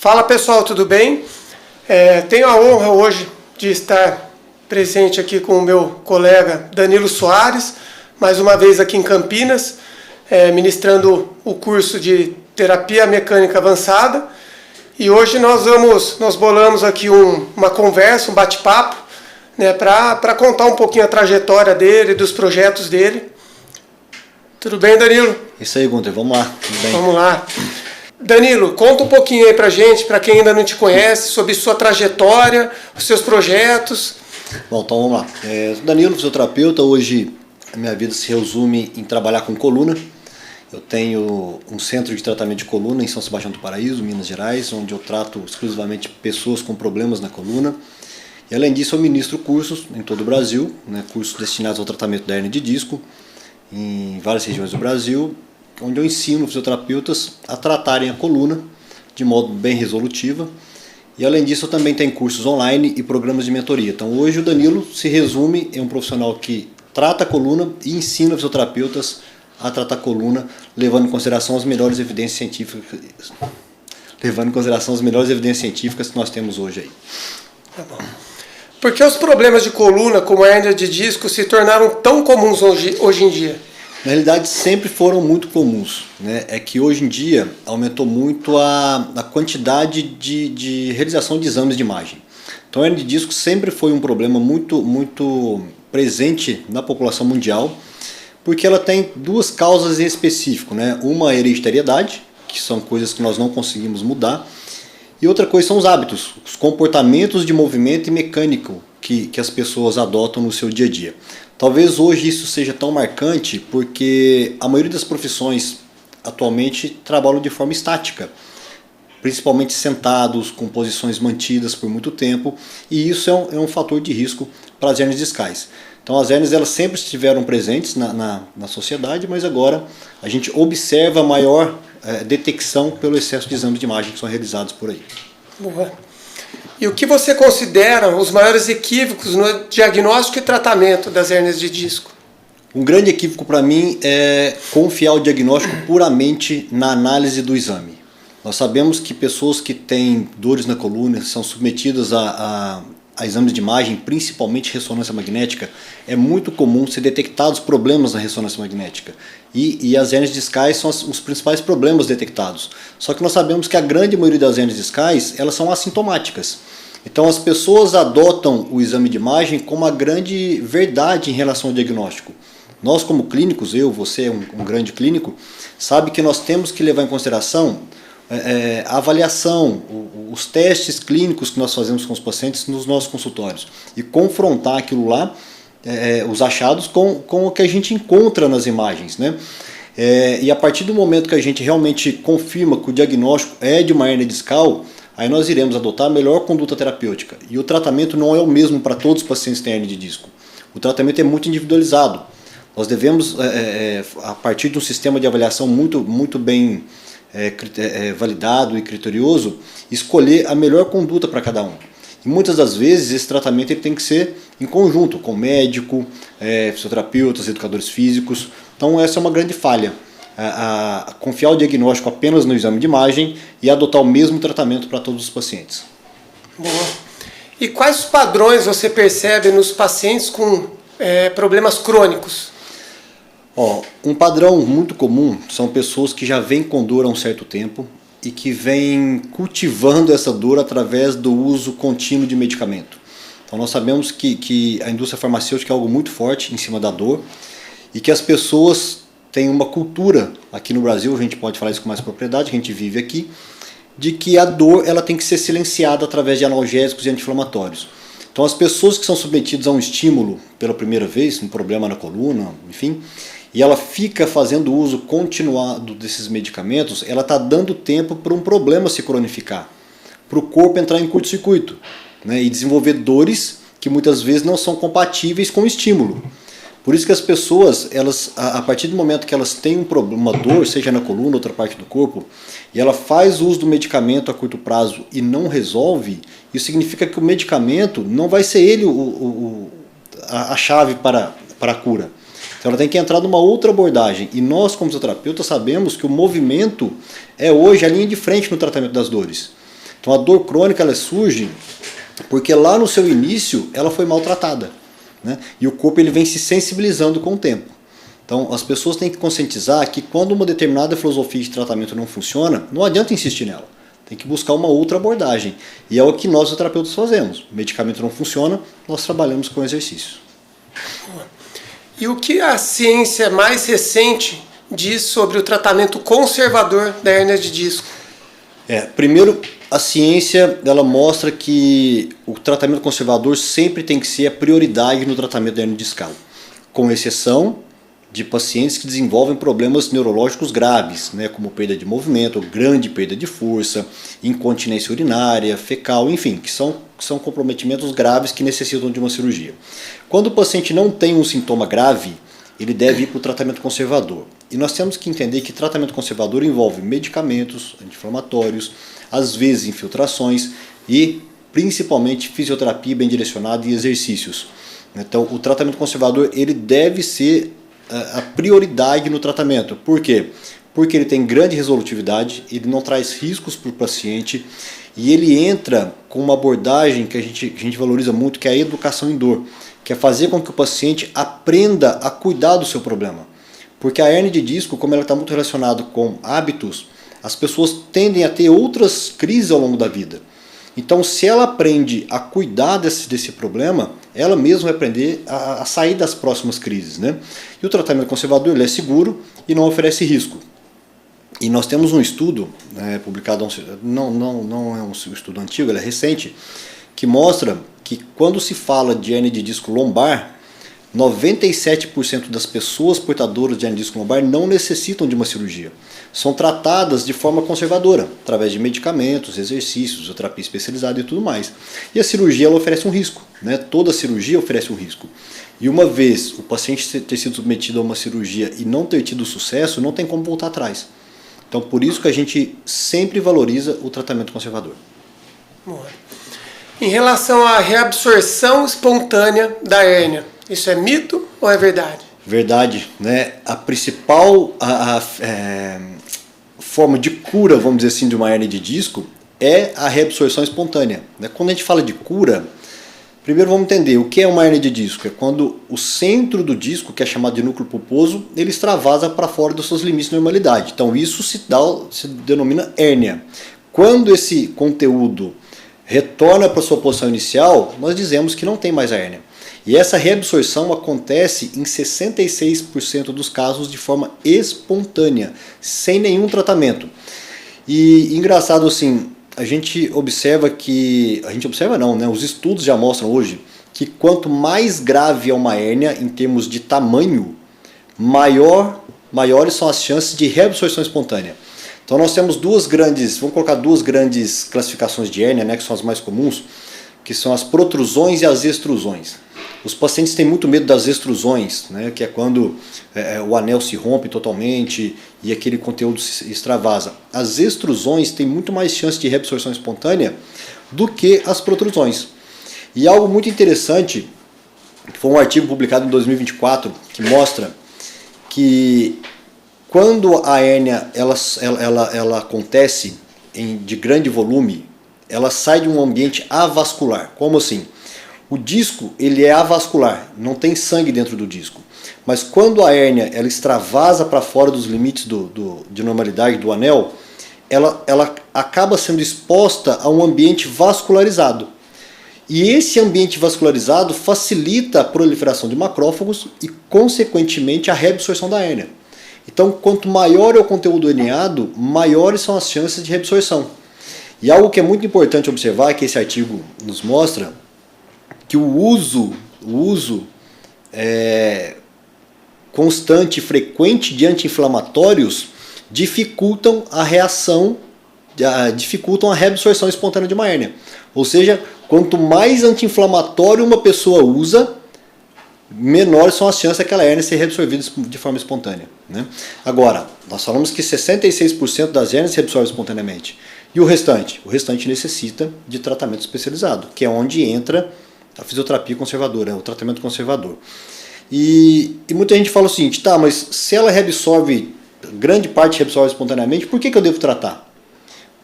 Fala pessoal, tudo bem? Tenho a honra hoje de estar presente aqui com o meu colega Danilo Soares, mais uma vez aqui em Campinas, ministrando o curso de Terapia Mecânica Avançada. E hoje nós bolamos aqui uma conversa, um bate-papo, né, para contar um pouquinho a trajetória dele, dos projetos dele. Tudo bem, Danilo? Isso aí, Gunter, vamos lá. Tudo bem. Vamos lá. Danilo, conta um pouquinho aí pra gente, para quem ainda não te conhece, sobre sua trajetória, os seus projetos. Bom, então vamos lá. Sou Danilo, fisioterapeuta. Hoje a minha vida se resume em trabalhar com coluna. Eu tenho um centro de tratamento de coluna em São Sebastião do Paraíso, Minas Gerais, onde eu trato exclusivamente pessoas com problemas na coluna. E além disso, eu ministro cursos em todo o Brasil, né, cursos destinados ao tratamento da hérnia de disco, em várias regiões do Brasil, onde eu ensino fisioterapeutas a tratarem a coluna de modo bem resolutiva. E além disso, eu também tenho cursos online e programas de mentoria. Então hoje o Danilo se resume em um profissional que trata a coluna e ensina fisioterapeutas a tratar a coluna, levando em consideração as melhores evidências científicas que nós temos hoje aí. Tá bom. Por que os problemas de coluna, como a hérnia de disco, se tornaram tão comuns hoje em dia? Na realidade, sempre foram muito comuns, né? É que hoje em dia aumentou muito a quantidade de realização de exames de imagem. Então, a hérnia de disco sempre foi um problema muito presente na população mundial, porque ela tem duas causas em específico, né? Uma é a hereditariedade, que são coisas que nós não conseguimos mudar, e outra coisa são os hábitos, os comportamentos de movimento e mecânico que as pessoas adotam no seu dia a dia. Talvez hoje isso seja tão marcante porque a maioria das profissões atualmente trabalham de forma estática, principalmente sentados, com posições mantidas por muito tempo, e isso é um fator de risco para as hérnias discais. Então as hérnias elas sempre estiveram presentes na sociedade, mas agora a gente observa a maior detecção pelo excesso de exames de imagem que são realizados por aí. Boa. E o que você considera os maiores equívocos no diagnóstico e tratamento das hérnias de disco? Um grande equívoco para mim é confiar o diagnóstico puramente na análise do exame. Nós sabemos que pessoas que têm dores na coluna são submetidas a exames de imagem, principalmente ressonância magnética. É muito comum ser detectados problemas na ressonância magnética. E as hérnias discais são os principais problemas detectados. Só que nós sabemos que a grande maioria das hérnias discais elas são assintomáticas. Então as pessoas adotam o exame de imagem como a grande verdade em relação ao diagnóstico. Nós como clínicos, você é um grande clínico, sabe que nós temos que levar em consideração a avaliação, os testes clínicos que nós fazemos com os pacientes nos nossos consultórios e confrontar aquilo lá, os achados com o que a gente encontra nas imagens, né? E a partir do momento que a gente realmente confirma que o diagnóstico é de uma hérnia discal, aí nós iremos adotar a melhor conduta terapêutica. E o tratamento não é o mesmo para todos os pacientes que têm hérnia de disco. O tratamento é muito individualizado. Nós devemos, a partir de um sistema de avaliação muito bem validado e criterioso, escolher a melhor conduta para cada um. E muitas das vezes esse tratamento ele tem que ser em conjunto com médico, fisioterapeutas, educadores físicos. Então essa é uma grande falha, confiar o diagnóstico apenas no exame de imagem e adotar o mesmo tratamento para todos os pacientes. Boa. E quais os padrões você percebe nos pacientes com problemas crônicos? Um padrão muito comum são pessoas que já vêm com dor há um certo tempo e que vêm cultivando essa dor através do uso contínuo de medicamento. Então nós sabemos que a indústria farmacêutica é algo muito forte em cima da dor e que as pessoas têm uma cultura, aqui no Brasil a gente pode falar isso com mais propriedade, que a gente vive aqui, de que a dor ela tem que ser silenciada através de analgésicos e anti-inflamatórios. Então as pessoas que são submetidas a um estímulo pela primeira vez, um problema na coluna, enfim, e ela fica fazendo uso continuado desses medicamentos, ela está dando tempo para um problema se cronificar, para o corpo entrar em curto-circuito, né, e desenvolver dores que muitas vezes não são compatíveis com o estímulo. Por isso que as pessoas, a partir do momento que elas têm uma dor, seja na coluna ou outra parte do corpo, e ela faz uso do medicamento a curto prazo e não resolve, isso significa que o medicamento não vai ser ele a chave para a cura. Então ela tem que entrar numa outra abordagem. E nós, como fisioterapeutas, sabemos que o movimento é hoje a linha de frente no tratamento das dores. Então a dor crônica ela surge porque lá no seu início ela foi maltratada, né? E o corpo ele vem se sensibilizando com o tempo. Então as pessoas têm que conscientizar que quando uma determinada filosofia de tratamento não funciona, não adianta insistir nela. Tem que buscar uma outra abordagem. E é o que nós, os terapeutas, fazemos. O medicamento não funciona, nós trabalhamos com exercício. E o que a ciência mais recente diz sobre o tratamento conservador da hérnia de disco? Primeiro, a ciência ela mostra que o tratamento conservador sempre tem que ser a prioridade no tratamento da hérnia discal, com exceção de pacientes que desenvolvem problemas neurológicos graves, né, como perda de movimento, grande perda de força, incontinência urinária, fecal, enfim, que são comprometimentos graves que necessitam de uma cirurgia. Quando o paciente não tem um sintoma grave, ele deve ir para o tratamento conservador. E nós temos que entender que tratamento conservador envolve medicamentos anti-inflamatórios, às vezes infiltrações e principalmente fisioterapia bem direcionada e exercícios. Então o tratamento conservador ele deve ser a prioridade no tratamento. Por quê? Porque ele tem grande resolutividade, ele não traz riscos para o paciente e ele entra com uma abordagem que a gente valoriza muito, que é a educação em dor, que é fazer com que o paciente aprenda a cuidar do seu problema. Porque a hérnia de disco, como ela está muito relacionada com hábitos, as pessoas tendem a ter outras crises ao longo da vida. Então, se ela aprende a cuidar desse problema, ela mesma vai aprender a sair das próximas crises, né? E o tratamento conservador ele é seguro e não oferece risco. E nós temos um estudo, publicado, não é um estudo antigo, ele é recente, que mostra que quando se fala de hérnia de disco lombar, 97% das pessoas portadoras de hérnia de disco lombar não necessitam de uma cirurgia. São tratadas de forma conservadora, através de medicamentos, exercícios, fisioterapia especializada e tudo mais. E a cirurgia ela oferece um risco, né? Toda cirurgia oferece um risco. E uma vez o paciente ter sido submetido a uma cirurgia e não ter tido sucesso, não tem como voltar atrás. Então por isso que a gente sempre valoriza o tratamento conservador. Em relação à reabsorção espontânea da hérnia, isso é mito ou é verdade? Verdade, né? A principal forma de cura, vamos dizer assim, de uma hérnia de disco é a reabsorção espontânea. Quando a gente fala de cura, primeiro vamos entender o que é uma hérnia de disco. É quando o centro do disco, que é chamado de núcleo pulposo, ele extravasa para fora dos seus limites de normalidade. Então isso se denomina hérnia. Quando esse conteúdo retorna para sua posição inicial, nós dizemos que não tem mais a hérnia. E essa reabsorção acontece em 66% dos casos de forma espontânea, sem nenhum tratamento. E engraçado assim, os estudos já mostram hoje que quanto mais grave é uma hérnia em termos de tamanho, maiores são as chances de reabsorção espontânea. Então nós temos duas grandes classificações de hérnia, né, que são as mais comuns, que são as protrusões e as extrusões. Os pacientes têm muito medo das extrusões, né, que é quando o anel se rompe totalmente e aquele conteúdo se extravasa. As extrusões têm muito mais chance de reabsorção espontânea do que as protrusões. E algo muito interessante, que foi um artigo publicado em 2024, que mostra que quando a hérnia ela acontece de grande volume, ela sai de um ambiente avascular. Como assim? O disco ele é avascular, não tem sangue dentro do disco. Mas quando a hérnia ela extravasa para fora dos limites de normalidade do anel, ela acaba sendo exposta a um ambiente vascularizado. E esse ambiente vascularizado facilita a proliferação de macrófagos e, consequentemente, a reabsorção da hérnia. Então, quanto maior é o conteúdo herniado, maiores são as chances de reabsorção. E algo que é muito importante observar, que esse artigo nos mostra, que o uso constante e frequente de anti-inflamatórios dificultam a reabsorção espontânea de uma hérnia. Ou seja, quanto mais anti-inflamatório uma pessoa usa, menores são as chances daquela hérnia ser reabsorvida de forma espontânea, né? Agora, nós falamos que 66% das hérnias se reabsorvem espontaneamente. E o restante? O restante necessita de tratamento especializado, que é onde entra a fisioterapia conservadora, o tratamento conservador. E muita gente fala o seguinte, tá, mas se ela reabsorve, grande parte reabsorve espontaneamente, por que eu devo tratar?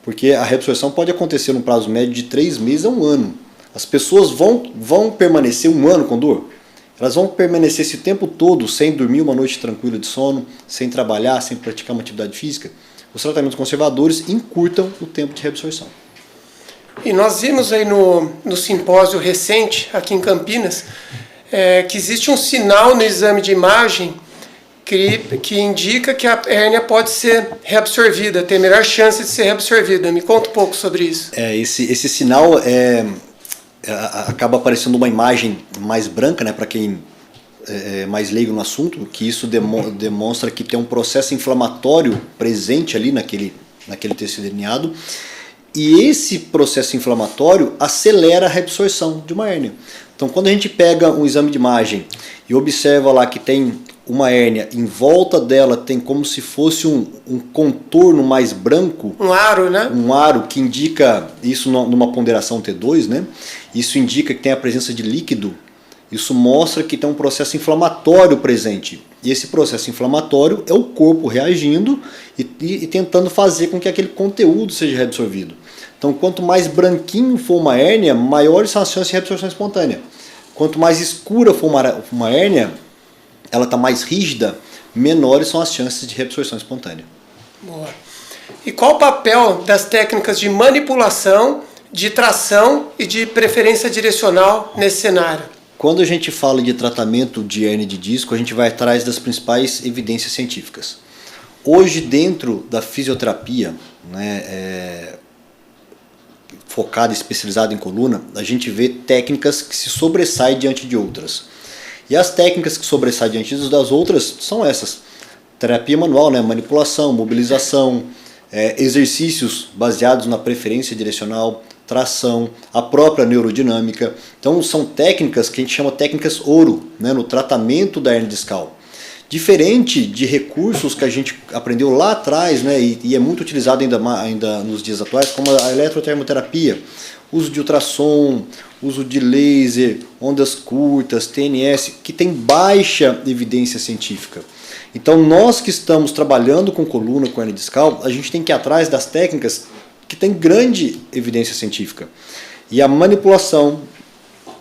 Porque a reabsorção pode acontecer num prazo médio de 3 meses a 1 ano. As pessoas vão permanecer 1 ano com dor? Elas vão permanecer esse tempo todo sem dormir uma noite tranquila de sono, sem trabalhar, sem praticar uma atividade física? Os tratamentos conservadores encurtam o tempo de reabsorção. E nós vimos aí no simpósio recente, aqui em Campinas, que existe um sinal no exame de imagem que indica que a hérnia pode ser reabsorvida, tem melhor chance de ser reabsorvida. Me conta um pouco sobre isso. Esse sinal acaba aparecendo uma imagem mais branca, né, para quem é mais leigo no assunto, que isso demonstra que tem um processo inflamatório presente ali naquele tecido herniado, e esse processo inflamatório acelera a reabsorção de uma hérnia. Então, quando a gente pega um exame de imagem e observa lá que tem uma hérnia, em volta dela tem como se fosse um contorno mais branco. Um aro, né? Um aro que indica, isso numa ponderação T2, né? Isso indica que tem a presença de líquido. Isso mostra que tem um processo inflamatório presente. E esse processo inflamatório é o corpo reagindo e tentando fazer com que aquele conteúdo seja reabsorvido. Então, quanto mais branquinho for uma hérnia, maiores são as chances de reabsorção espontânea. Quanto mais escura for uma hérnia, ela está mais rígida, menores são as chances de reabsorção espontânea. Boa. E qual o papel das técnicas de manipulação, de tração e de preferência direcional nesse cenário? Quando a gente fala de tratamento de hérnia de disco, a gente vai atrás das principais evidências científicas. Hoje, dentro da fisioterapia, né, focada e especializada em coluna, a gente vê técnicas que se sobressaem diante de outras. E as técnicas que sobressaem diante das outras são essas. Terapia manual, né? Manipulação, mobilização, exercícios baseados na preferência direcional, tração, a própria neurodinâmica. Então são técnicas que a gente chama técnicas ouro, né? No tratamento da hérnia discal. Diferente de recursos que a gente aprendeu lá atrás, né? E é muito utilizado ainda nos dias atuais, como a eletrotermoterapia, uso de ultrassom, uso de laser, ondas curtas, TNS, que tem baixa evidência científica. Então nós que estamos trabalhando com coluna, com hérnia discal, a gente tem que ir atrás das técnicas que têm grande evidência científica. E a manipulação,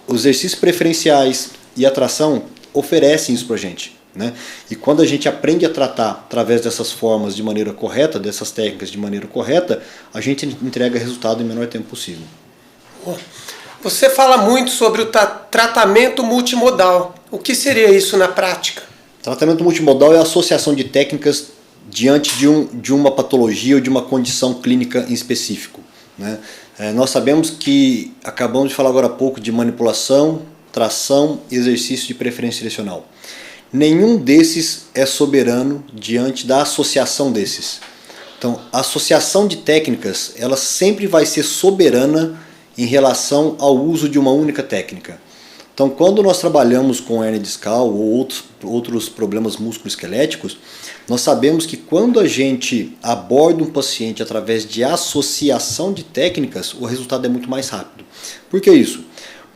os exercícios preferenciais e a tração oferecem isso para a gente, né? E quando a gente aprende a tratar através dessas formas de maneira correta, dessas técnicas de maneira correta, a gente entrega resultado em menor tempo possível. Você fala muito sobre o tratamento multimodal. O que seria isso na prática? Tratamento multimodal é a associação de técnicas diante de uma patologia ou de uma condição clínica em específico, né? Nós sabemos que, acabamos de falar agora há pouco de manipulação, tração e exercício de preferência direcional. Nenhum desses é soberano diante da associação desses. Então, a associação de técnicas, ela sempre vai ser soberana em relação ao uso de uma única técnica. Então, quando nós trabalhamos com hérnia discal ou outros problemas musculoesqueléticos, nós sabemos que quando a gente aborda um paciente através de associação de técnicas, o resultado é muito mais rápido. Por que isso?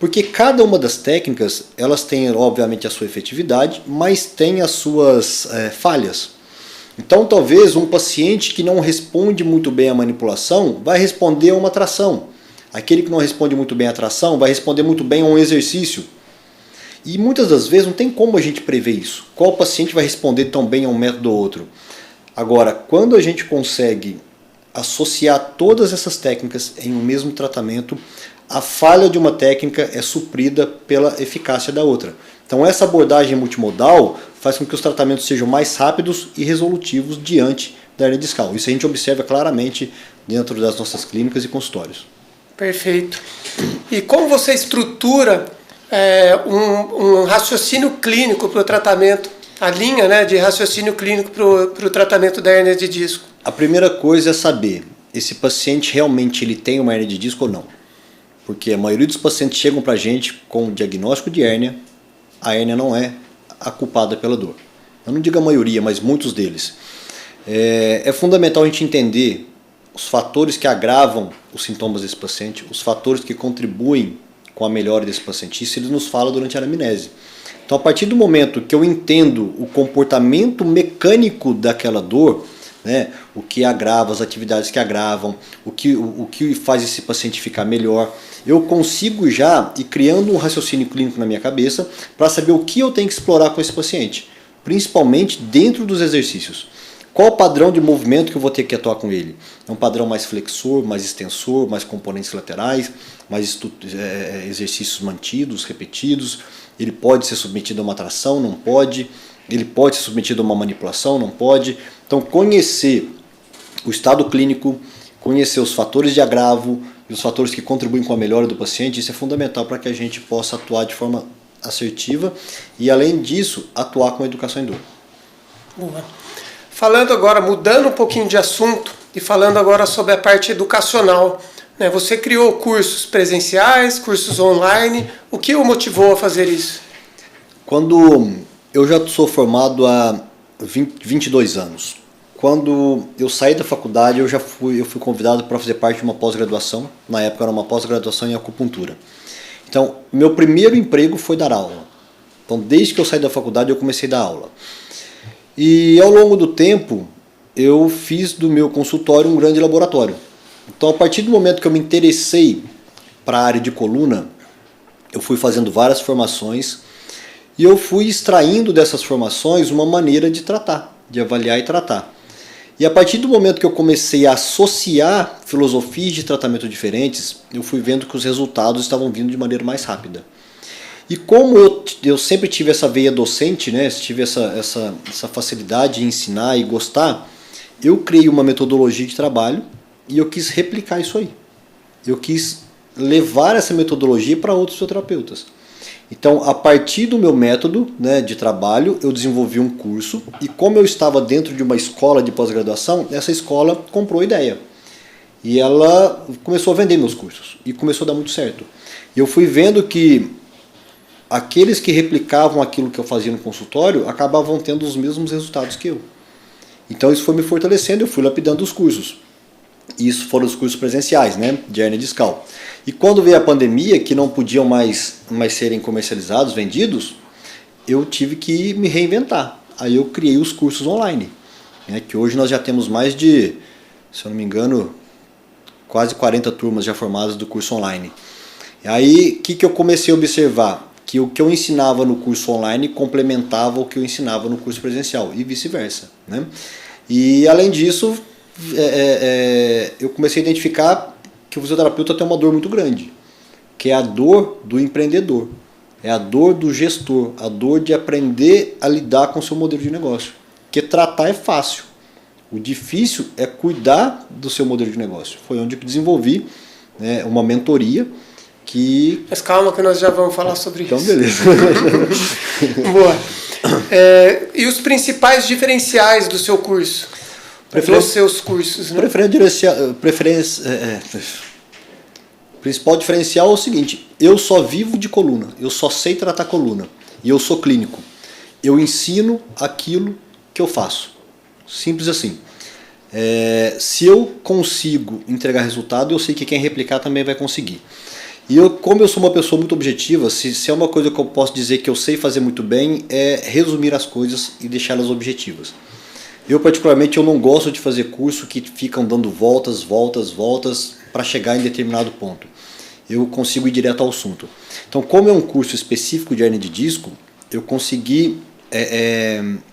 Porque cada uma das técnicas, elas têm obviamente a sua efetividade, mas tem as suas falhas. Então, talvez um paciente que não responde muito bem à manipulação vai responder a uma tração. Aquele que não responde muito bem à tração vai responder muito bem a um exercício. E muitas das vezes não tem como a gente prever isso. Qual paciente vai responder tão bem a um método ou outro? Agora, quando a gente consegue associar todas essas técnicas em um mesmo tratamento, a falha de uma técnica é suprida pela eficácia da outra. Então essa abordagem multimodal faz com que os tratamentos sejam mais rápidos e resolutivos diante da hérnia discal. Isso a gente observa claramente dentro das nossas clínicas e consultórios. Perfeito. E como você estrutura um raciocínio clínico para o tratamento, a linha, né, de raciocínio clínico para o tratamento da hérnia de disco? A primeira coisa é saber esse paciente realmente ele tem uma hérnia de disco ou não. Porque a maioria dos pacientes chegam para a gente com o diagnóstico de hérnia, a hérnia não é a culpada pela dor. Eu não digo a maioria, mas muitos deles. É fundamental a gente entender os fatores que agravam os sintomas desse paciente, os fatores que contribuem com a melhora desse paciente. Isso ele nos fala durante a anamnese. Então, a partir do momento que eu entendo o comportamento mecânico daquela dor, né? O que agrava, as atividades que agravam, o que faz esse paciente ficar melhor. Eu consigo já ir criando um raciocínio clínico na minha cabeça para saber o que eu tenho que explorar com esse paciente, principalmente dentro dos exercícios. Qual o padrão de movimento que eu vou ter que atuar com ele? É um padrão mais flexor, mais extensor, mais componentes laterais, mais exercícios mantidos, repetidos. Ele pode ser submetido a uma tração, não pode. Ele pode ser submetido a uma manipulação, não pode. Então, conhecer o estado clínico, conhecer os fatores de agravo e os fatores que contribuem com a melhora do paciente, isso é fundamental para que a gente possa atuar de forma assertiva e, além disso, atuar com a educação em dor. Boa. Falando agora, mudando um pouquinho de assunto e falando agora sobre a parte educacional, né? Você criou cursos presenciais, cursos online. O que o motivou a fazer isso? Quando eu já sou formado há 22 anos. Quando eu saí da faculdade, eu fui convidado para fazer parte de uma pós-graduação. Na época era uma pós-graduação em acupuntura. Então, meu primeiro emprego foi dar aula. Então, desde que eu saí da faculdade, eu comecei a dar aula. E ao longo do tempo, eu fiz do meu consultório um grande laboratório. Então, a partir do momento que eu me interessei para a área de coluna, eu fui fazendo várias formações e eu fui extraindo dessas formações uma maneira de tratar, de avaliar e tratar. E a partir do momento que eu comecei a associar filosofias de tratamento diferentes, eu fui vendo que os resultados estavam vindo de maneira mais rápida. E como eu sempre tive essa veia docente, né, tive essa facilidade de ensinar e gostar, eu criei uma metodologia de trabalho e eu quis replicar isso aí. Eu quis levar essa metodologia para outros fisioterapeutas. Então, a partir do meu método, né, de trabalho, eu desenvolvi um curso e como eu estava dentro de uma escola de pós-graduação, essa escola comprou a ideia. E ela começou a vender meus cursos e começou a dar muito certo. E eu fui vendo que aqueles que replicavam aquilo que eu fazia no consultório acabavam tendo os mesmos resultados que eu. Então isso foi me fortalecendo, eu fui lapidando os cursos. E isso foram os cursos presenciais, né, de hérnia discal. E quando veio a pandemia, que não podiam mais serem comercializados, vendidos, eu tive que me reinventar. Aí eu criei os cursos online, né, que hoje nós já temos mais de, se eu não me engano, quase 40 turmas já formadas do curso online. E aí, o que eu comecei a observar? Que o que eu ensinava no curso online complementava o que eu ensinava no curso presencial e vice-versa, né? E além disso, eu comecei a identificar que o fisioterapeuta tem uma dor muito grande, que é a dor do empreendedor, é a dor do gestor, a dor de aprender a lidar com o seu modelo de negócio. Porque tratar é fácil, o difícil é cuidar do seu modelo de negócio. Foi onde eu desenvolvi, né, uma mentoria. Mas calma que nós já vamos falar sobre isso. Então, beleza. Boa. E os principais diferenciais do seu curso? Dos seus cursos, né? O principal diferencial é o seguinte: eu só vivo de coluna, eu só sei tratar coluna e eu sou clínico. Eu ensino aquilo que eu faço. Simples assim. Se eu consigo entregar resultado, eu sei que quem replicar também vai conseguir. E como eu sou uma pessoa muito objetiva, se é uma coisa que eu posso dizer que eu sei fazer muito bem, é resumir as coisas e deixá-las objetivas. Eu particularmente eu não gosto de fazer curso que ficam dando voltas para chegar em determinado ponto. Eu consigo ir direto ao assunto. Então, como é um curso específico de hérnia de disco, eu consegui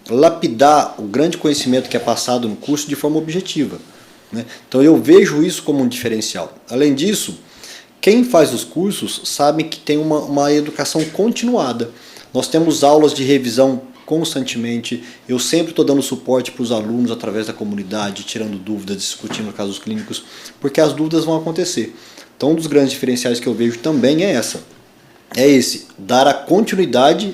lapidar o grande conhecimento que é passado no curso de forma objetiva, né? Então eu vejo isso como um diferencial. Além disso, quem faz os cursos sabe que tem uma educação continuada. Nós temos aulas de revisão constantemente, eu sempre estou dando suporte para os alunos através da comunidade, tirando dúvidas, discutindo casos clínicos, porque as dúvidas vão acontecer. Então um dos grandes diferenciais que eu vejo também é esse, dar a continuidade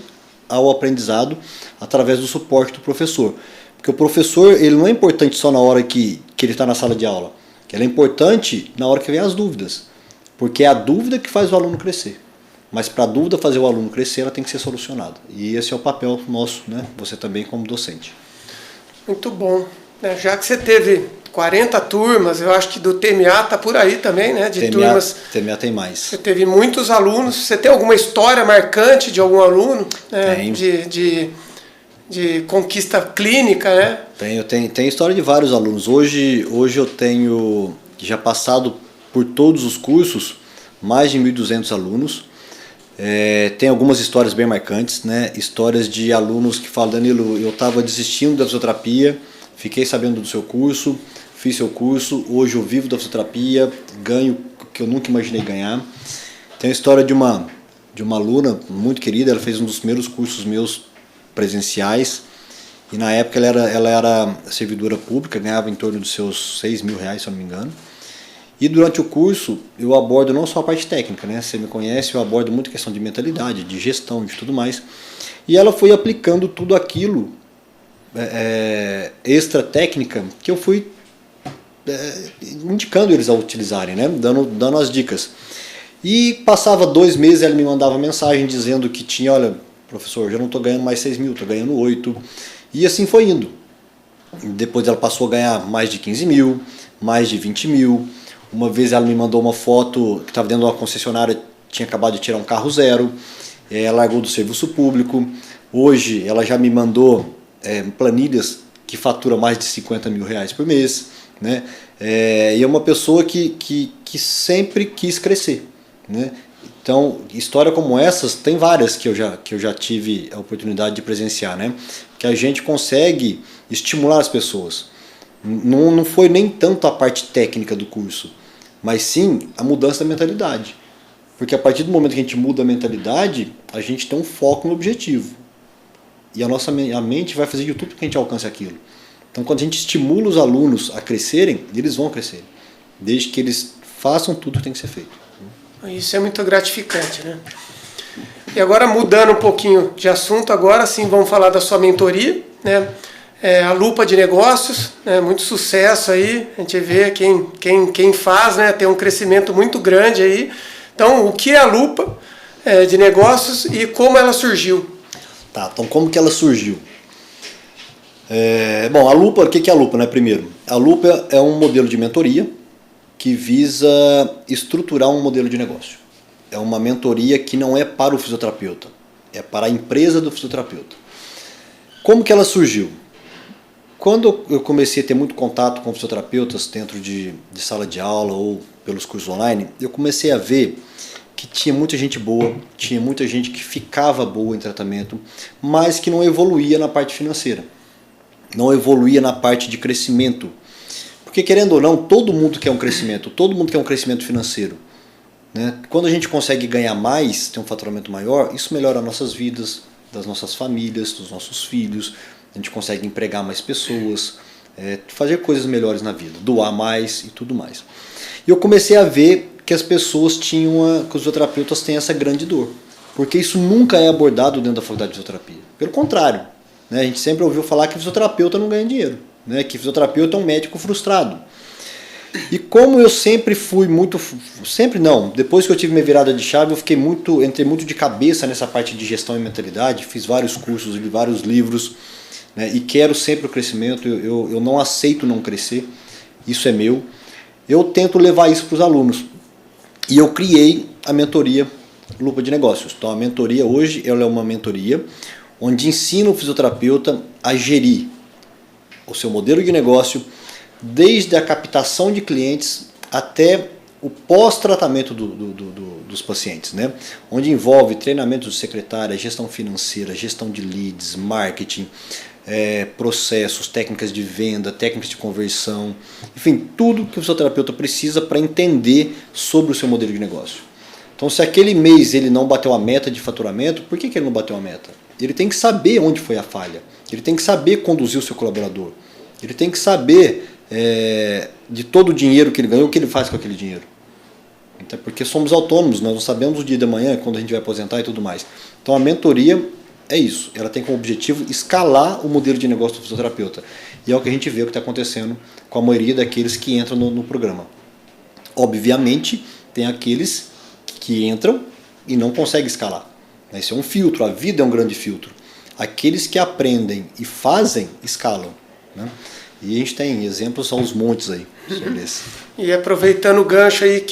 ao aprendizado através do suporte do professor. Porque o professor ele não é importante só na hora que ele está na sala de aula, ele é importante na hora que vem as dúvidas. Porque é a dúvida que faz o aluno crescer. Mas para a dúvida fazer o aluno crescer, ela tem que ser solucionada. E esse é o papel nosso, né? Você também como docente. Muito bom. Já que você teve 40 turmas, eu acho que do TMA está por aí também, né? Turmas. TMA tem mais. Você teve muitos alunos. Você tem alguma história marcante de algum aluno? Né? Tem. de conquista clínica, né? Tem história de vários alunos. Hoje eu tenho já passado por todos os cursos, mais de 1.200 alunos. Tem algumas histórias bem marcantes, né? Histórias de alunos que falam: Danilo, eu estava desistindo da fisioterapia, fiquei sabendo do seu curso, fiz seu curso, hoje eu vivo da fisioterapia, ganho o que eu nunca imaginei ganhar. Tem a história de uma aluna muito querida, ela fez um dos primeiros cursos meus presenciais, e na época ela era servidora pública, ganhava em torno dos seus R$6.000, se eu não me engano. E durante o curso eu abordo não só a parte técnica, né? Você me conhece, eu abordo muito a questão de mentalidade, de gestão, de tudo mais. E ela foi aplicando tudo aquilo extra técnica que eu fui indicando eles a utilizarem, né? Dando as dicas. E passava 2 meses, ela me mandava mensagem dizendo que tinha: olha, professor, já não estou ganhando mais 6.000, estou ganhando 8. E assim foi indo. Depois ela passou a ganhar mais de 15.000, mais de 20.000. Uma vez ela me mandou uma foto que estava dentro de uma concessionária, tinha acabado de tirar um carro zero, largou do serviço público. Hoje ela já me mandou planilhas que fatura mais de R$50.000 por mês, né? E é uma pessoa que sempre quis crescer, né? Então, história como essas, tem várias que eu já tive a oportunidade de presenciar, né? Que a gente consegue estimular as pessoas. Não foi nem tanto a parte técnica do curso, mas sim a mudança da mentalidade. Porque a partir do momento que a gente muda a mentalidade, a gente tem um foco no objetivo. E a mente vai fazer de tudo para que a gente alcance aquilo. Então, quando a gente estimula os alunos a crescerem, eles vão crescer, desde que eles façam tudo que tem que ser feito. Isso é muito gratificante, né? E agora, mudando um pouquinho de assunto, agora sim vamos falar da sua mentoria, né? A Lupa de Negócios, né? Muito sucesso aí, a gente vê quem faz, né? Tem um crescimento muito grande aí. Então, o que é a Lupa de Negócios e como ela surgiu? Tá, então como que ela surgiu? Bom, a Lupa, o que é a Lupa, né? Primeiro, a Lupa é um modelo de mentoria que visa estruturar um modelo de negócio. É uma mentoria que não é para o fisioterapeuta, é para a empresa do fisioterapeuta. Como que ela surgiu? Quando eu comecei a ter muito contato com fisioterapeutas dentro de sala de aula ou pelos cursos online, eu comecei a ver que tinha muita gente boa, tinha muita gente que ficava boa em tratamento, mas que não evoluía na parte financeira, não evoluía na parte de crescimento. Porque, querendo ou não, todo mundo quer um crescimento, todo mundo quer um crescimento financeiro, né? Quando a gente consegue ganhar mais, ter um faturamento maior, isso melhora as nossas vidas, das nossas famílias, dos nossos filhos, a gente consegue empregar mais pessoas, fazer coisas melhores na vida, doar mais e tudo mais. E eu comecei a ver que as pessoas que os fisioterapeutas têm essa grande dor, porque isso nunca é abordado dentro da faculdade de fisioterapia. Pelo contrário, né? A gente sempre ouviu falar que fisioterapeuta não ganha dinheiro, né? Que fisioterapeuta é um médico frustrado. E como eu sempre fui muito... Sempre não. Depois que eu tive minha virada de chave, eu entrei muito de cabeça nessa parte de gestão e mentalidade, fiz vários cursos, li vários livros, né? E quero sempre o crescimento, eu não aceito não crescer, isso é meu. Eu tento levar isso para os alunos. E eu criei a mentoria Lupa de Negócios. Então a mentoria hoje ela é uma mentoria onde ensina o fisioterapeuta a gerir o seu modelo de negócio, desde a captação de clientes até o pós-tratamento dos pacientes, né? Onde envolve treinamento de secretária, gestão financeira, gestão de leads, marketing, processos, técnicas de venda, técnicas de conversão, enfim, tudo que o fisioterapeuta precisa para entender sobre o seu modelo de negócio. Então, se aquele mês ele não bateu a meta de faturamento, por que ele não bateu a meta? Ele tem que saber onde foi a falha, ele tem que saber conduzir o seu colaborador, ele tem que saber de todo o dinheiro que ele ganhou, o que ele faz com aquele dinheiro. Então, porque somos autônomos, nós não sabemos o dia de amanhã, quando a gente vai aposentar e tudo mais. Então a mentoria é isso, ela tem como objetivo escalar o modelo de negócio do fisioterapeuta. E é o que a gente vê o que está acontecendo com a maioria daqueles que entram no programa. Obviamente, tem aqueles que entram e não conseguem escalar. Esse é um filtro, a vida é um grande filtro. Aqueles que aprendem e fazem, escalam, né? E a gente tem exemplos aos montes aí sobre isso. E aproveitando o gancho aí,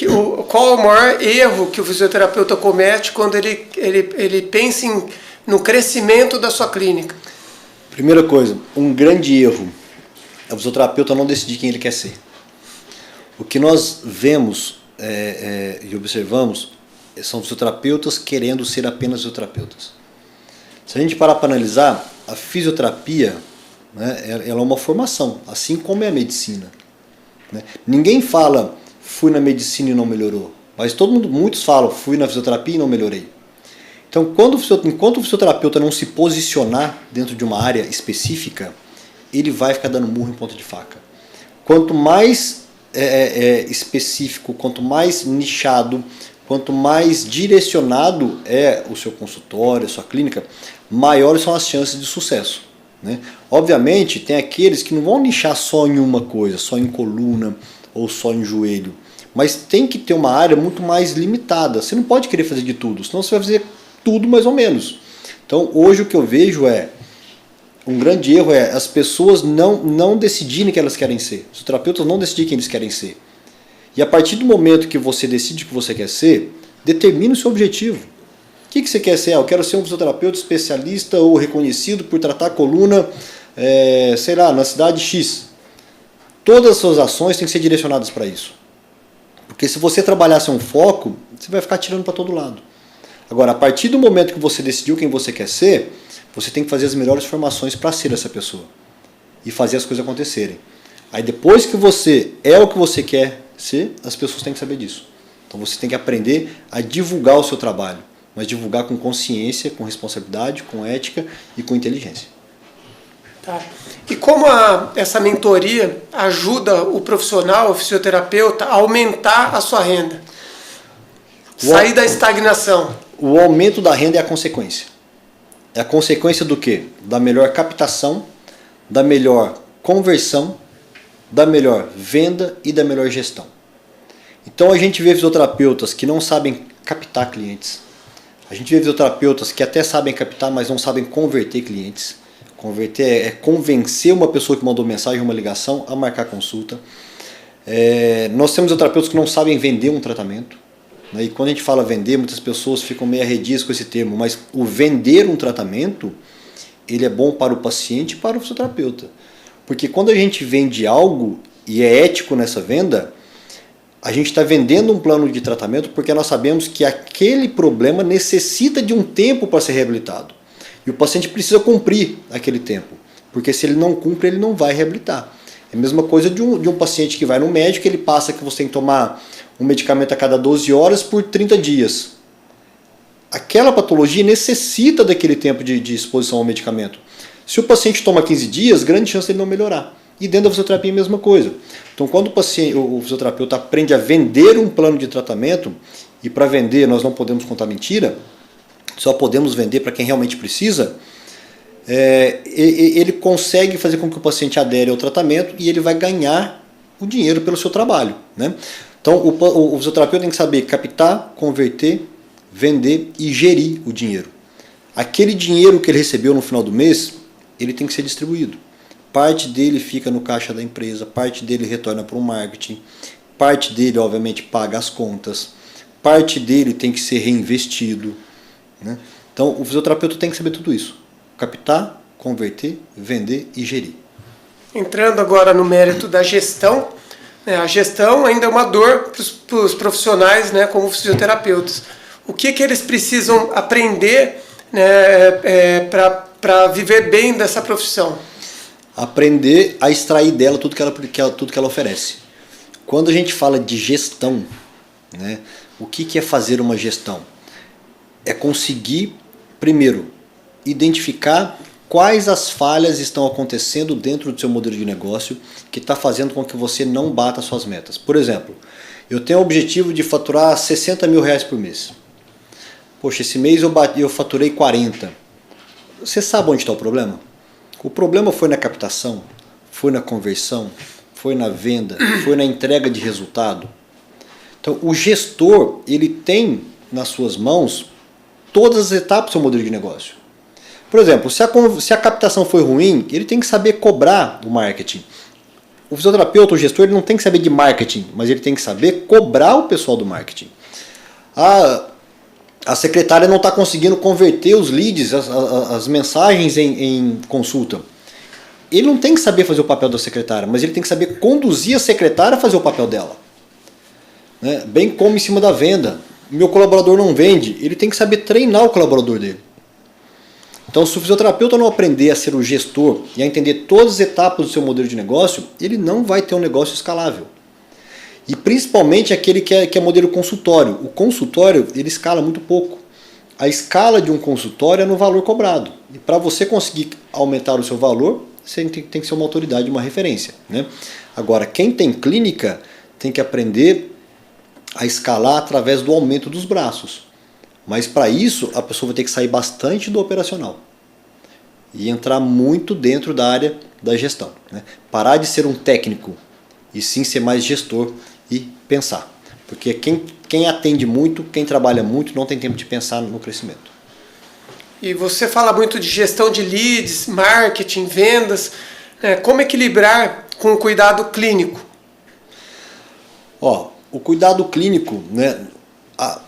qual é o maior erro que o fisioterapeuta comete quando ele pensa no crescimento da sua clínica? Primeira coisa, um grande erro é o fisioterapeuta não decidir quem ele quer ser. O que nós vemos e observamos são fisioterapeutas querendo ser apenas fisioterapeutas. Se a gente parar para analisar, a fisioterapia, né, ela é uma formação, assim como é a medicina. Né? Ninguém fala, fui na medicina e não melhorou, mas muitos falam, fui na fisioterapia e não melhorei. Então, enquanto o fisioterapeuta não se posicionar dentro de uma área específica, ele vai ficar dando murro em ponta de faca. Quanto mais específico, quanto mais nichado, quanto mais direcionado é o seu consultório, a sua clínica, maiores são as chances de sucesso. Né? Obviamente, tem aqueles que não vão nichar só em uma coisa, só em coluna ou só em joelho, mas tem que ter uma área muito mais limitada. Você não pode querer fazer de tudo, senão você vai fazer tudo mais ou menos. Então, hoje o que eu vejo um grande erro é as pessoas não decidirem o que elas querem ser. Os terapeutas não decidem quem eles querem ser. E a partir do momento que você decide o que você quer ser, determine o seu objetivo. O que você quer ser? Eu quero ser um fisioterapeuta especialista ou reconhecido por tratar a coluna, sei lá, na cidade X. Todas as suas ações têm que ser direcionadas para isso. Porque se você trabalhar sem um foco, você vai ficar tirando para todo lado. Agora, a partir do momento que você decidiu quem você quer ser, você tem que fazer as melhores formações para ser essa pessoa. E fazer as coisas acontecerem. Aí depois que você é o que você quer ser, as pessoas têm que saber disso. Então você tem que aprender a divulgar o seu trabalho. Mas divulgar com consciência, com responsabilidade, com ética e com inteligência. Tá. E como essa mentoria ajuda o profissional, o fisioterapeuta, a aumentar a sua renda? Sair da estagnação. O aumento da renda é a consequência. É a consequência do quê? Da melhor captação, da melhor conversão, da melhor venda e da melhor gestão. Então a gente vê fisioterapeutas que não sabem captar clientes. A gente vê fisioterapeutas que até sabem captar, mas não sabem converter clientes. Converter é convencer uma pessoa que mandou mensagem, uma ligação, a marcar consulta. Nós temos fisioterapeutas que não sabem vender um tratamento. E quando a gente fala vender, muitas pessoas ficam meio arredias com esse termo, mas o vender um tratamento, ele é bom para o paciente e para o fisioterapeuta. Porque quando a gente vende algo e é ético nessa venda, a gente está vendendo um plano de tratamento porque nós sabemos que aquele problema necessita de um tempo para ser reabilitado. E o paciente precisa cumprir aquele tempo, porque se ele não cumpre, ele não vai reabilitar. É a mesma coisa de um paciente que vai no médico, ele passa que você tem que tomar um medicamento a cada 12 horas por 30 dias. Aquela patologia necessita daquele tempo de exposição ao medicamento. Se o paciente toma 15 dias, grande chance de ele não melhorar. E dentro da fisioterapia é a mesma coisa. Então quando o fisioterapeuta aprende a vender um plano de tratamento, e para vender nós não podemos contar mentira, só podemos vender para quem realmente precisa, ele consegue fazer com que o paciente adere ao tratamento e ele vai ganhar o dinheiro pelo seu trabalho. Né? Então o fisioterapeuta tem que saber captar, converter, vender e gerir o dinheiro. Aquele dinheiro que ele recebeu no final do mês, ele tem que ser distribuído. Parte dele fica no caixa da empresa, parte dele retorna para o marketing, parte dele, obviamente, paga as contas, parte dele tem que ser reinvestido. Né? Então, o fisioterapeuta tem que saber tudo isso. Captar, converter, vender e gerir. Entrando agora no mérito da gestão, né, a gestão ainda é uma dor para os profissionais, né, como fisioterapeutas. O que eles precisam aprender, né, para viver bem dessa profissão? Aprender a extrair dela tudo que ela oferece. Quando a gente fala de gestão, né, o que é fazer uma gestão? É conseguir, primeiro, identificar quais as falhas estão acontecendo dentro do seu modelo de negócio que está fazendo com que você não bata suas metas. Por exemplo, eu tenho o objetivo de faturar 60 mil reais por mês. Poxa, esse mês eu faturei 40. Você sabe onde está o problema? O problema foi na captação, foi na conversão, foi na venda, foi na entrega de resultado. Então, o gestor, ele tem nas suas mãos todas as etapas do seu modelo de negócio. Por exemplo, se a captação foi ruim, ele tem que saber cobrar o marketing. O fisioterapeuta, o gestor, ele não tem que saber de marketing, mas ele tem que saber cobrar o pessoal do marketing. a secretária não está conseguindo converter os leads, as mensagens em consulta. Ele não tem que saber fazer o papel da secretária, mas ele tem que saber conduzir a secretária a fazer o papel dela. Né? Bem como em cima da venda. Meu colaborador não vende, ele tem que saber treinar o colaborador dele. Então, se o fisioterapeuta não aprender a ser o gestor e a entender todas as etapas do seu modelo de negócio, ele não vai ter um negócio escalável. E principalmente aquele que é modelo consultório. O consultório, ele escala muito pouco. A escala de um consultório é no valor cobrado. E para você conseguir aumentar o seu valor, você tem que ser uma autoridade, uma referência. Né? Agora, quem tem clínica tem que aprender a escalar através do aumento dos braços. Mas para isso, a pessoa vai ter que sair bastante do operacional e entrar muito dentro da área da gestão. Né? Parar de ser um técnico e sim ser mais gestor e pensar. Porque quem atende muito, quem trabalha muito, não tem tempo de pensar no crescimento. E você fala muito de gestão de leads, marketing, vendas. Como equilibrar com o cuidado clínico? O cuidado clínico, né? A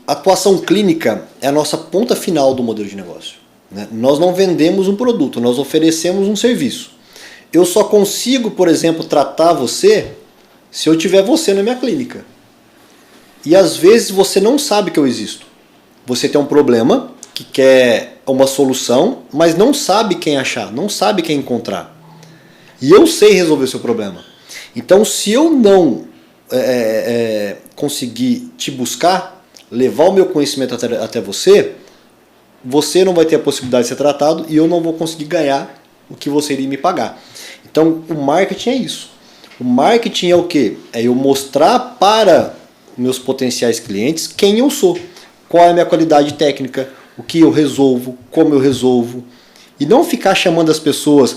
atuação clínica é a nossa ponta final do modelo de negócio. Né? Nós não vendemos um produto, nós oferecemos um serviço. Eu só consigo, por exemplo, tratar você se eu tiver você na minha clínica. E às vezes você não sabe que eu existo. Você tem um problema que quer uma solução, mas não sabe quem achar, não sabe quem encontrar. E eu sei resolver o seu problema. Então, se eu não conseguir te buscar, levar o meu conhecimento até você, você não vai ter a possibilidade de ser tratado e eu não vou conseguir ganhar o que você iria me pagar. Então, o marketing é isso. O marketing é o quê? É eu mostrar para meus potenciais clientes quem eu sou, qual é a minha qualidade técnica, o que eu resolvo, como eu resolvo. E não ficar chamando as pessoas,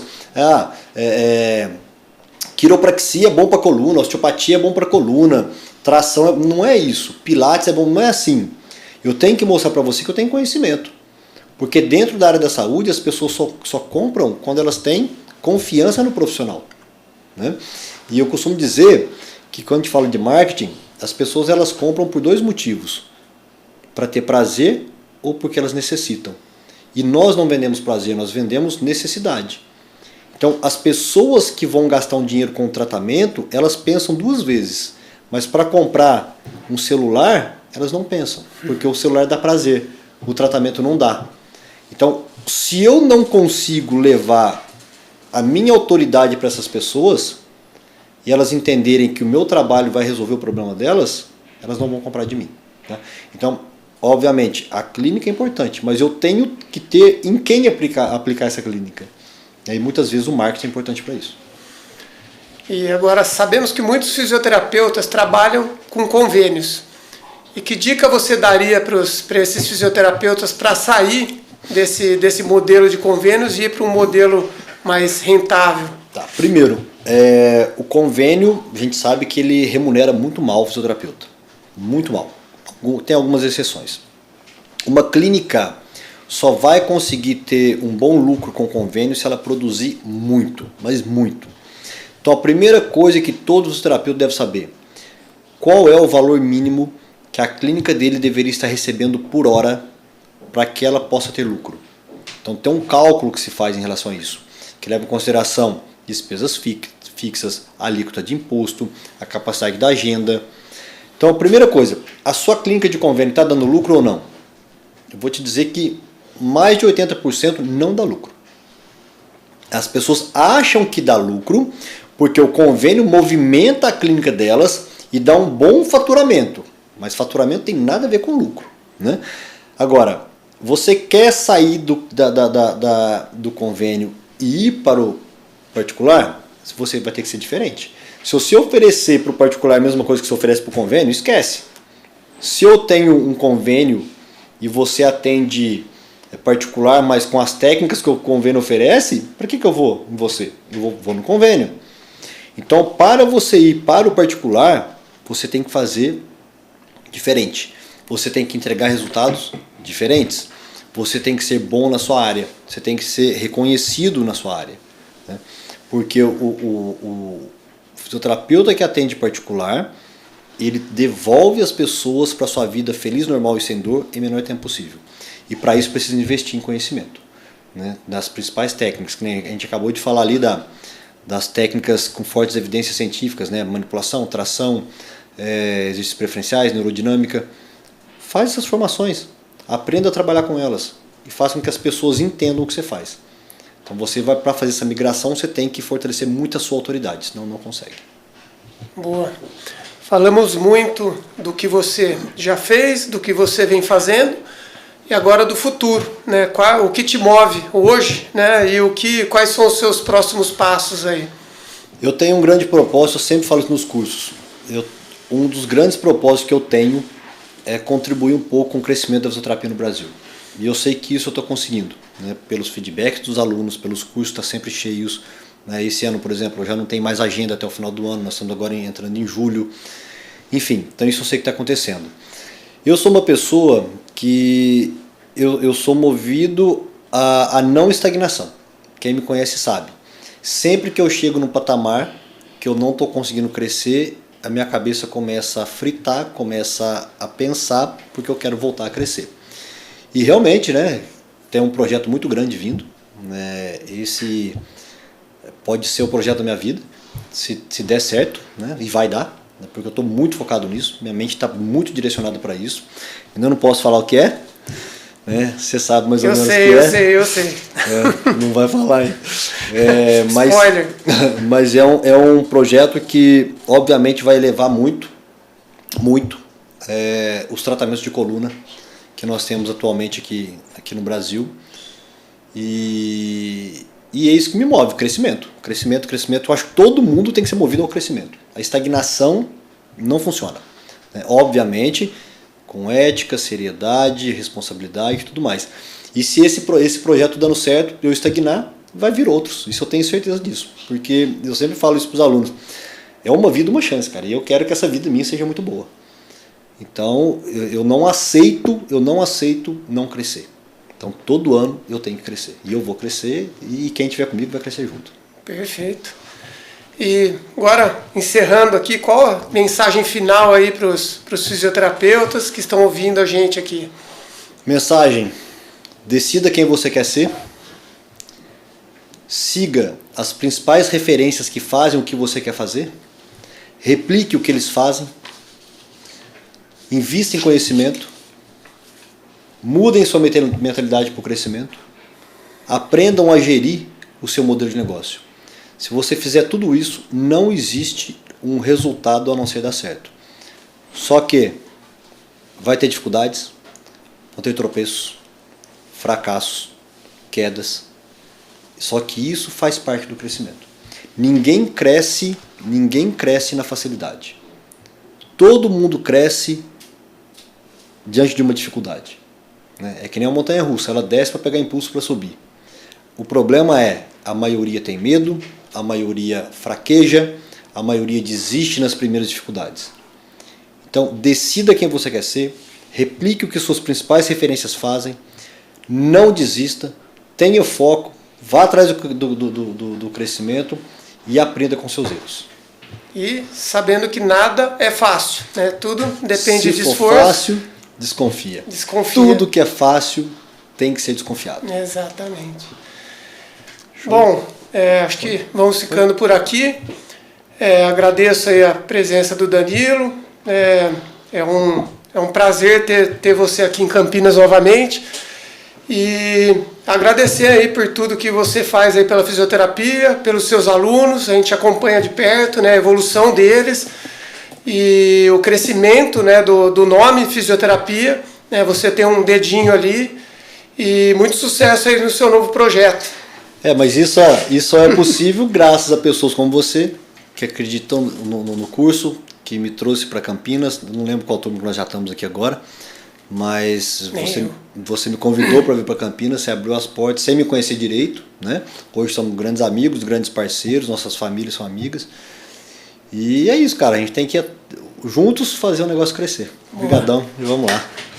quiropraxia é bom para coluna, osteopatia é bom para coluna, tração não é isso, pilates é bom, não é assim. Eu tenho que mostrar para você que eu tenho conhecimento. Porque dentro da área da saúde as pessoas só compram quando elas têm confiança no profissional. Né? E eu costumo dizer que quando a gente fala de marketing, as pessoas elas compram por dois motivos. Para ter prazer ou porque elas necessitam. E nós não vendemos prazer, nós vendemos necessidade. Então, as pessoas que vão gastar um dinheiro com o tratamento, elas pensam duas vezes. Mas para comprar um celular, elas não pensam. Porque o celular dá prazer, o tratamento não dá. Então, se eu não consigo levar a minha autoridade para essas pessoas, e elas entenderem que o meu trabalho vai resolver o problema delas, elas não vão comprar de mim. Tá? Então, obviamente, a clínica é importante, mas eu tenho que ter em quem aplicar essa clínica. E aí, muitas vezes o marketing é importante para isso. E agora, sabemos que muitos fisioterapeutas trabalham com convênios. E que dica você daria para esses fisioterapeutas para sair desse modelo de convênios e ir para um modelo mais rentável? Tá. Primeiro, o convênio, a gente sabe que ele remunera muito mal o fisioterapeuta. Muito mal. Tem algumas exceções. Uma clínica só vai conseguir ter um bom lucro com convênio se ela produzir muito, mas muito. Então a primeira coisa que todos os terapeutas devem saber, qual é o valor mínimo que a clínica dele deveria estar recebendo por hora para que ela possa ter lucro. Então tem um cálculo que se faz em relação a isso, que leva em consideração despesas fixas, a alíquota de imposto, a capacidade da agenda. Então a primeira coisa, a sua clínica de convênio está dando lucro ou não? Eu vou te dizer que mais de 80% não dá lucro. As pessoas acham que dá lucro porque o convênio movimenta a clínica delas e dá um bom faturamento. Mas faturamento tem nada a ver com lucro. Né? Agora, você quer sair do convênio e ir para o particular? Você vai ter que ser diferente. Se você oferecer para o particular a mesma coisa que você oferece para o convênio, esquece. Se eu tenho um convênio e você atende particular, mas com as técnicas que o convênio oferece, para que eu vou em você? Eu vou no convênio. Então, para você ir para o particular, você tem que fazer diferente. Você tem que entregar resultados diferentes. Você tem que ser bom na sua área. Você tem que ser reconhecido na sua área. Né? Porque o fisioterapeuta que atende particular, ele devolve as pessoas para sua vida feliz, normal e sem dor em menor tempo possível. E para isso precisa investir em conhecimento, né? Das principais técnicas, que a gente acabou de falar ali das técnicas com fortes evidências científicas, né? Manipulação, tração, exercícios preferenciais, neurodinâmica. Faz essas formações, aprenda a trabalhar com elas e faça com que as pessoas entendam o que você faz. Então você vai, para fazer essa migração, você tem que fortalecer muito a sua autoridade, senão não consegue. Boa. Falamos muito do que você já fez, do que você vem fazendo e agora do futuro, né? O que te move hoje, né? E quais são os seus próximos passos aí? Eu tenho um grande propósito, eu sempre falo isso nos cursos. Um dos grandes propósitos que eu tenho é contribuir um pouco com o crescimento da fisioterapia no Brasil. E eu sei que isso eu estou conseguindo, né? Pelos feedbacks dos alunos, pelos cursos estão sempre cheios. Esse ano, por exemplo, já não tem mais agenda até o final do ano, nós estamos agora entrando em julho. Enfim, então isso eu sei que está acontecendo. Eu sou uma pessoa que eu sou movido a não estagnação. Quem me conhece sabe. Sempre que eu chego num patamar que eu não estou conseguindo crescer, a minha cabeça começa a fritar, começa a pensar, porque eu quero voltar a crescer. E realmente, né, tem um projeto muito grande vindo, né, esse pode ser o projeto da minha vida, se der certo, né, e vai dar, né, porque eu estou muito focado nisso, minha mente está muito direcionada para isso. Ainda não posso falar o que é, né, você sabe mais ou menos o que é. Eu sei. Não vai falar, hein? Spoiler. Mas é um projeto que obviamente vai elevar muito os tratamentos de coluna que nós temos atualmente aqui no Brasil. E é isso que me move, crescimento. Crescimento. Eu acho que todo mundo tem que ser movido ao crescimento. A estagnação não funciona, né? Obviamente, com ética, seriedade, responsabilidade e tudo mais. E se esse projeto dando certo, eu estagnar, vai vir outros. Isso eu tenho certeza disso. Porque eu sempre falo isso para os alunos. É uma vida, uma chance, cara. E eu quero que essa vida minha seja muito boa. Então, eu não aceito não crescer. Então, todo ano eu tenho que crescer. E eu vou crescer e quem estiver comigo vai crescer junto. Perfeito. E agora, encerrando aqui, qual a mensagem final aí para os fisioterapeutas que estão ouvindo a gente aqui? Mensagem: decida quem você quer ser. Siga as principais referências que fazem o que você quer fazer. Replique o que eles fazem. Invista em conhecimento. Mudem sua mentalidade para o crescimento. Aprendam a gerir o seu modelo de negócio. Se você fizer tudo isso, não existe um resultado a não ser dar certo. Só que vai ter dificuldades, vão ter tropeços, fracassos, quedas. Só que isso faz parte do crescimento. Ninguém cresce na facilidade. Todo mundo cresce diante de uma dificuldade. É que nem uma montanha-russa, ela desce para pegar impulso para subir. O problema é, a maioria tem medo, a maioria fraqueja, a maioria desiste nas primeiras dificuldades. Então, decida quem você quer ser, replique o que suas principais referências fazem, não desista, tenha foco, vá atrás do crescimento e aprenda com seus erros. E sabendo que nada é fácil, né? Tudo depende de esforço. Se for fácil, desconfia. Tudo que é fácil tem que ser desconfiado. Exatamente. Show. Bom, acho que vamos ficando por aqui. Agradeço aí a presença do Danilo. É um prazer ter você aqui em Campinas novamente. E agradecer aí por tudo que você faz aí pela fisioterapia, pelos seus alunos. A gente acompanha de perto, né, a evolução deles e o crescimento, né, do nome fisioterapia. Né, você tem um dedinho ali e muito sucesso aí no seu novo projeto. Mas isso é possível graças a pessoas como você, que acreditam no curso, que me trouxe para Campinas. Não lembro qual turno que nós já estamos aqui agora, mas você me convidou para vir para Campinas, você abriu as portas sem me conhecer direito, né? Hoje somos grandes amigos, grandes parceiros, nossas famílias são amigas. E é isso, cara, a gente tem que juntos fazer o negócio crescer. Obrigadão e vamos lá.